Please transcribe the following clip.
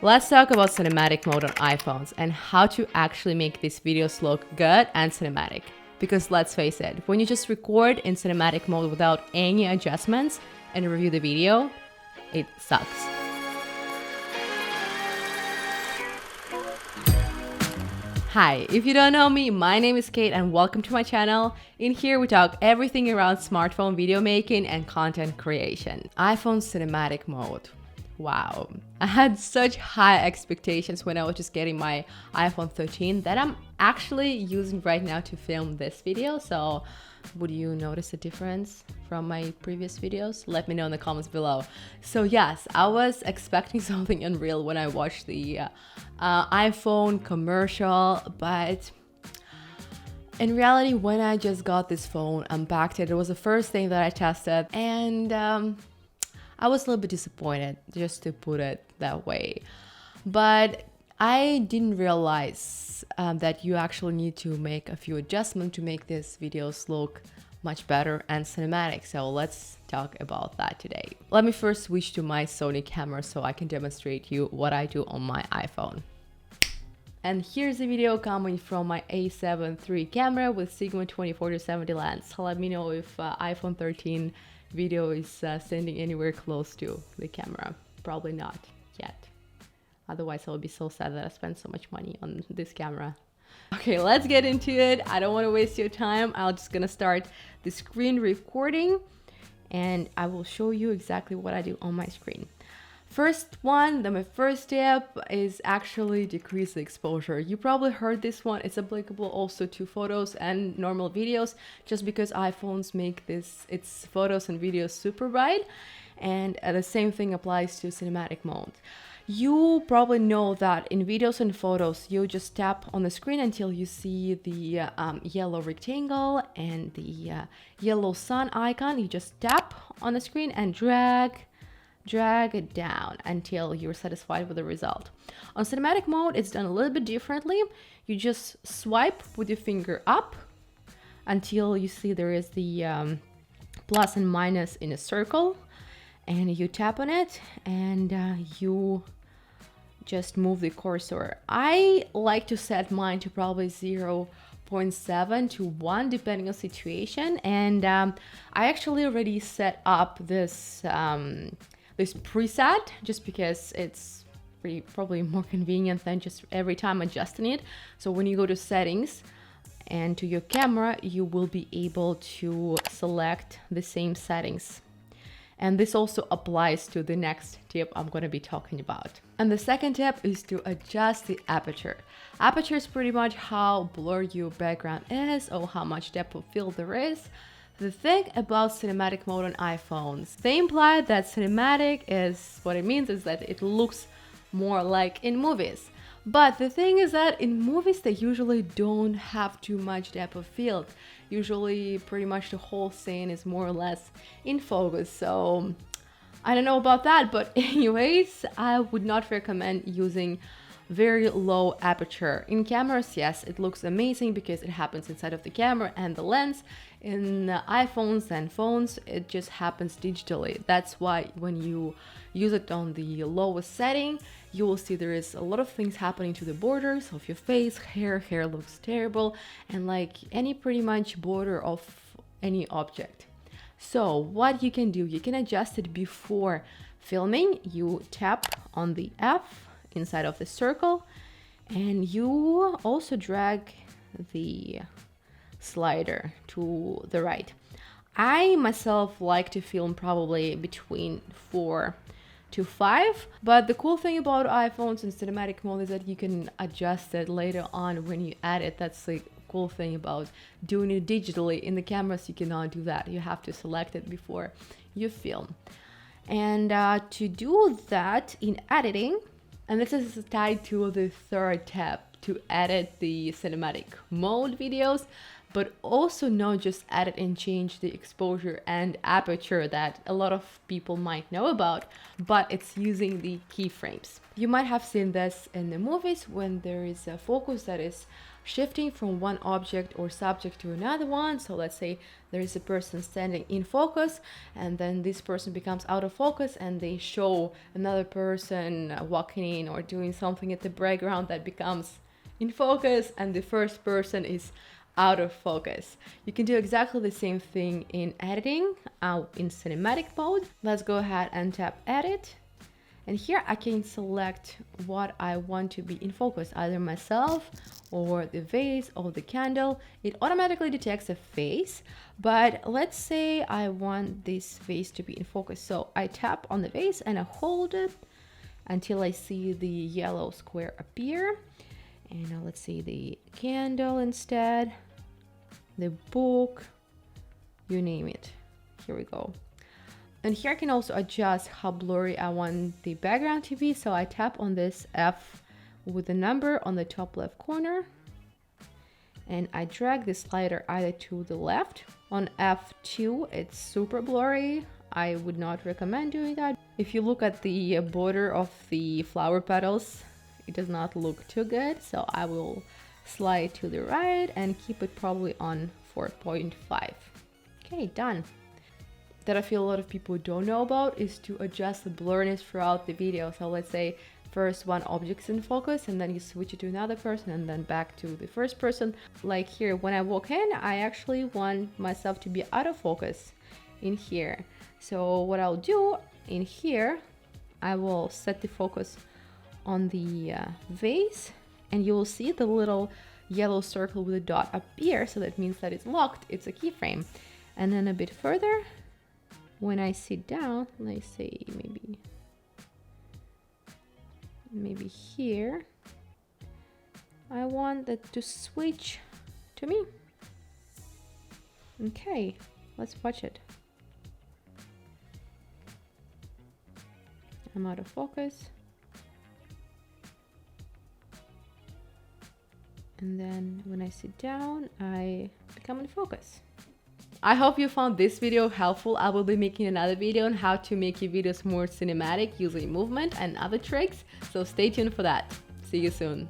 Let's talk about cinematic mode on iPhones and how to actually make these videos look good and cinematic. Because let's face it, when you just record in cinematic mode without any adjustments and review the video, it sucks. Hi, if you don't know me, my name is Kate and welcome to my channel. In here we talk everything around smartphone video making and content creation. iPhone cinematic mode. Wow, I had such high expectations when I was just getting my iPhone 13 that I'm actually using right now to film this video. So would you notice a difference from my previous videos? Let me know in the comments below. So yes, I was expecting something unreal when I watched the iPhone commercial, but in reality, when I just got this phone, unpacked it, it was the first thing that I tested, and I was a little bit disappointed, just to put it that way. But I didn't realize that you actually need to make a few adjustments to make these videos look much better and cinematic. So let's talk about that today. Let me first switch to my Sony camera so I can demonstrate you what I do on my iPhone. And here's a video coming from my A7 III camera with Sigma 24-70 lens. Let me know if iPhone 13 video is standing anywhere close to the camera. Probably not yet. Otherwise I would be so sad that I spent so much money on this camera. Okay, let's get into it. I don't want to waste your time. I'm just gonna start the screen recording and I will show you exactly what I do on my screen. My first step is actually decrease the exposure. You probably heard this one. It's applicable also to photos and normal videos, just because iPhones make its photos and videos super bright, and the same thing applies to cinematic mode. You probably know that in videos and photos, you just tap on the screen until you see the yellow rectangle and the yellow sun icon. You just tap on the screen and drag it down until you're satisfied with the result. On cinematic mode, it's done a little bit differently. You just swipe with your finger up until you see there is the plus and minus in a circle, and you tap on it and you just move the cursor. I like to set mine to probably 0.7 to 1 depending on situation, and I actually already set up this preset just because it's probably more convenient than just every time adjusting it. So when you go to settings and to your camera, you will be able to select the same settings. And this also applies to the next tip I'm going to be talking about. And the second tip is to adjust the aperture. Aperture is pretty much how blurry your background is or how much depth of field there is. The thing about cinematic mode on iPhones, they imply that cinematic is, what it means is that it looks more like in movies. But the thing is that in movies, they usually don't have too much depth of field. Usually pretty much the whole scene is more or less in focus. So I don't know about that, but anyways, I would not recommend using very low aperture. In cameras, yes, it looks amazing because it happens inside of the camera and the lens. In iPhones and phones, it just happens digitally. That's why when you use it on the lowest setting, you will see there is a lot of things happening to the borders of your face. Hair looks terrible, and like any pretty much border of any object. So what you can do, you can adjust it before filming. You tap on the F inside of the circle, and you also drag the slider to the right. I myself like to film probably between 4 to 5, but the cool thing about iPhones in cinematic mode is that you can adjust it later on when you add it. That's the cool thing about doing it digitally. In the cameras, you cannot do that. You have to select it before you film. And to do that in editing, and this is tied to the third tab to edit the cinematic mode videos, but also not just edit and change the exposure and aperture that a lot of people might know about, but it's using the keyframes. You might have seen this in the movies when there is a focus that is shifting from one object or subject to another one. So let's say there is a person standing in focus, and then this person becomes out of focus, and they show another person walking in or doing something at the background that becomes in focus, and the first person is out of focus. You can do exactly the same thing in editing in cinematic mode. Let's go ahead and tap edit. And here I can select what I want to be in focus, either myself or the vase or the candle. It automatically detects a face, but let's say I want this vase to be in focus. So I tap on the vase and I hold it until I see the yellow square appear. And now let's see the candle instead, the book, you name it. Here we go. And here I can also adjust how blurry I want the background to be. So I tap on this F with the number on the top left corner, and I drag the slider either to the left. On F2, it's super blurry. I would not recommend doing that. If you look at the border of the flower petals, it does not look too good. So I will slide to the right and keep it probably on 4.5. Okay, done. That I feel a lot of people don't know about is to adjust the blurriness throughout the video. So let's say first one object's in focus, and then you switch it to another person, and then back to the first person. Like here, when I walk in, I actually want myself to be out of focus in here. So what I'll do in here, I will set the focus on the vase, and you will see the little yellow circle with a dot appear. So that means that it's locked, it's a keyframe. And then a bit further, when I sit down, let's say maybe here, I want that to switch to me. Okay, let's watch it. I'm out of focus. And then when I sit down, I become in focus. I hope you found this video helpful. I will be making another video on how to make your videos more cinematic using movement and other tricks, so stay tuned for that. See you soon.